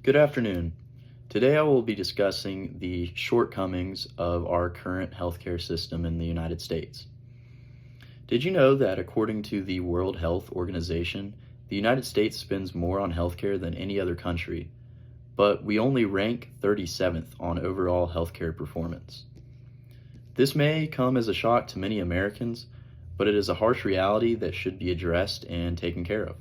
Good afternoon. Today I will be discussing the shortcomings of our current healthcare system in the United States. Did you know that according to the World Health Organization, the United States spends more on healthcare than any other country, but we only rank 37th on overall healthcare performance? This may come as a shock to many Americans, but it is a harsh reality that should be addressed and taken care of.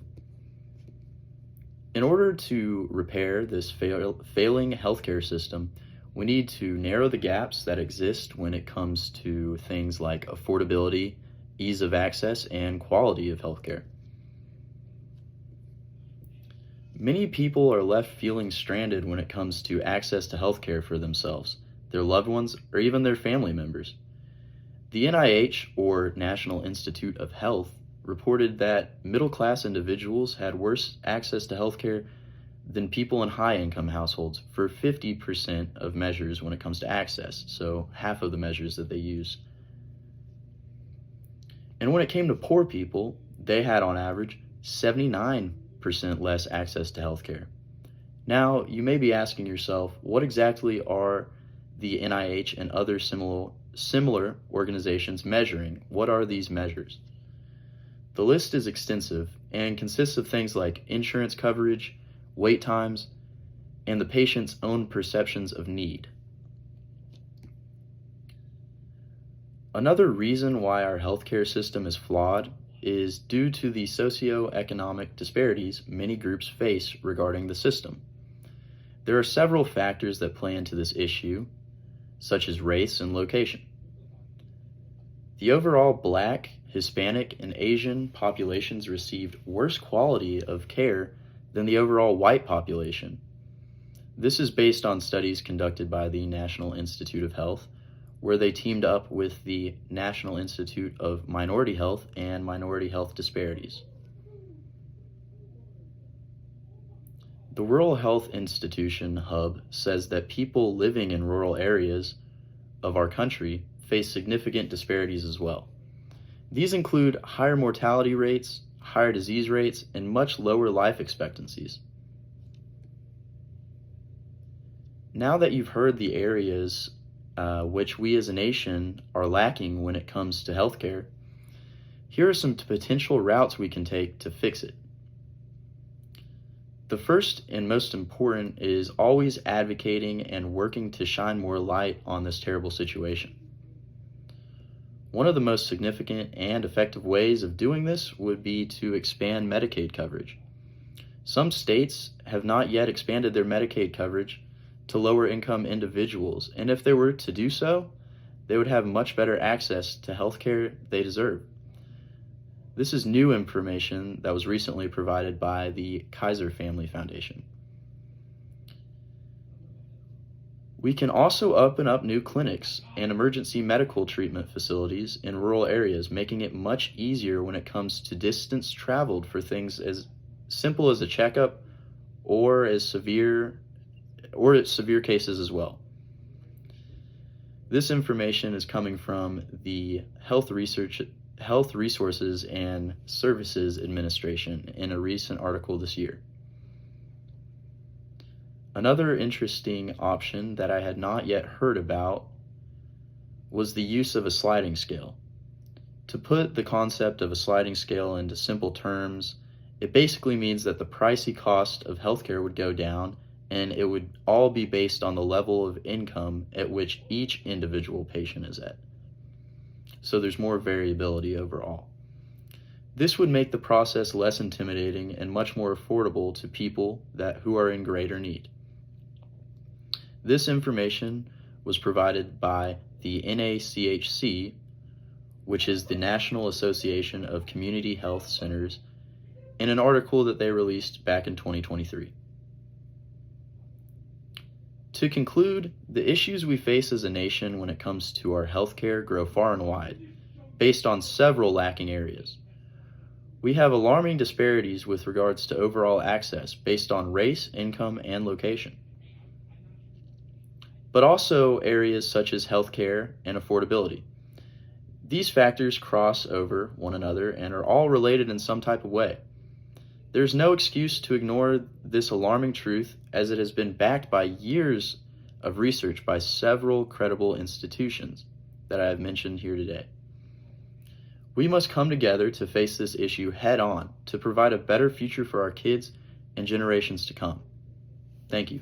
In order to repair this failing healthcare system, we need to narrow the gaps that exist when it comes to things like affordability, ease of access, and quality of healthcare. Many people are left feeling stranded when it comes to access to healthcare for themselves, their loved ones, or even their family members. The NIH, or National Institute of Health, reported that middle-class individuals had worse access to healthcare than people in high-income households for 50% of measures when it comes to access, so half of the measures that they use. And when it came to poor people, they had on average 79% less access to healthcare. Now, you may be asking yourself, what exactly are the NIH and other similar organizations measuring? What are these measures? The list is extensive and consists of things like insurance coverage, wait times, and the patient's own perceptions of need. Another reason why our healthcare system is flawed is due to the socioeconomic disparities many groups face regarding the system. There are several factors that play into this issue, such as race and location. The overall Black, Hispanic, and Asian populations received worse quality of care than the overall white population. This is based on studies conducted by the National Institute of Health, where they teamed up with the National Institute of Minority Health and Minority Health Disparities. The Rural Health Institution Hub says that people living in rural areas of our country face significant disparities as well. These include higher mortality rates, higher disease rates, and much lower life expectancies. Now that you've heard the areas which we as a nation are lacking when it comes to healthcare, here are some potential routes we can take to fix it. The first and most important is always advocating and working to shine more light on this terrible situation. One of the most significant and effective ways of doing this would be to expand Medicaid coverage. Some states have not yet expanded their Medicaid coverage to lower income individuals, and if they were to do so, they would have much better access to health care they deserve. This is new information that was recently provided by the Kaiser Family Foundation. We can also open up new clinics and emergency medical treatment facilities in rural areas, making it much easier when it comes to distance traveled for things as simple as a checkup or severe cases as well. This information is coming from the Health Resources and Services Administration in a recent article this year. Another interesting option that I had not yet heard about was the use of a sliding scale. To put the concept of a sliding scale into simple terms, it basically means that the pricey cost of healthcare would go down, and it would all be based on the level of income at which each individual patient is at. So there's more variability overall. This would make the process less intimidating and much more affordable to people who are in greater need. This information was provided by the NACHC, which is the National Association of Community Health Centers, in an article that they released back in 2023. To conclude, the issues we face as a nation when it comes to our healthcare grow far and wide, based on several lacking areas. We have alarming disparities with regards to overall access based on race, income, and location, but also areas such as healthcare and affordability. These factors cross over one another and are all related in some type of way. There's no excuse to ignore this alarming truth, as it has been backed by years of research by several credible institutions that I have mentioned here today. We must come together to face this issue head on to provide a better future for our kids and generations to come. Thank you.